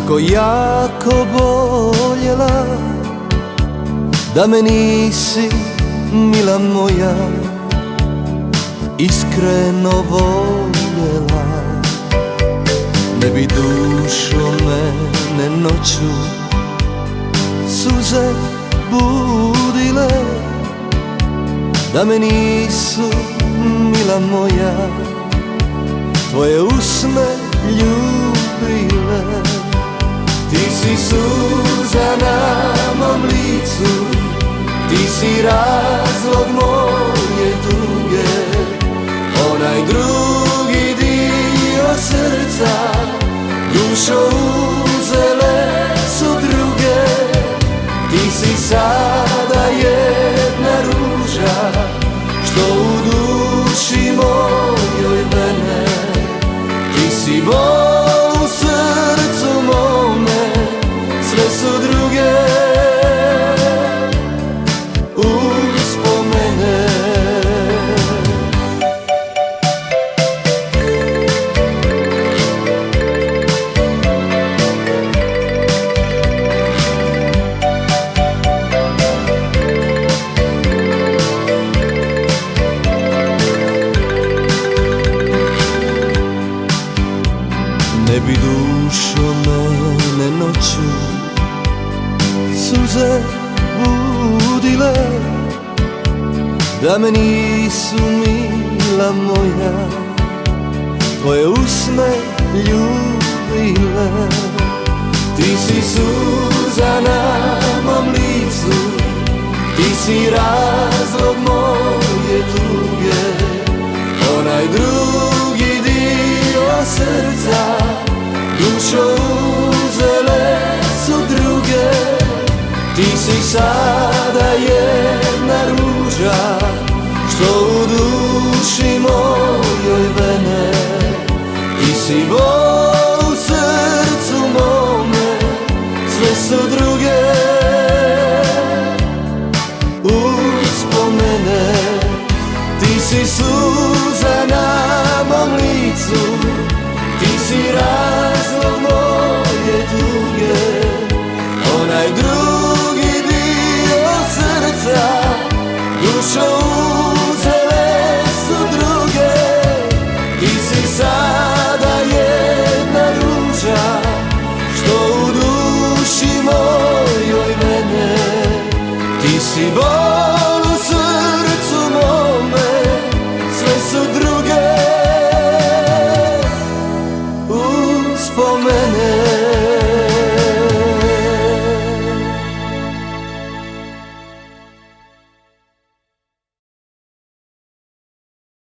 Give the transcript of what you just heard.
tako jako boljela, da me nisi, mila moja, iskreno voljela. Ne bi dušo mene noću suze budile, da me nisu, mila moja, tvoje usne ljubile. Ti si suza na mom licu, ti si razlog moje tuge, onaj drugi dio srca, dušo uzele su druge. Ti si sada jedna ruža, što u duši mojoj vene. Ti si bol u srcu mome, sve su druge uspomene. Ne bi dušo mene noću suze budile, da me nisu, mila moja, tvoje usne ljubile. Ti si suza na mom licu, ti si razlog moje tuge, onaj drugi dio srca, dušo uzele su druge. Ti si sada jedna ruža, što u duši mojoj vene. Ti si bol u srcu mome, sve su druge uspomene. Ti si suza na mom licu, ti si razlog moje tuge, onaj drugi dio srca, dušo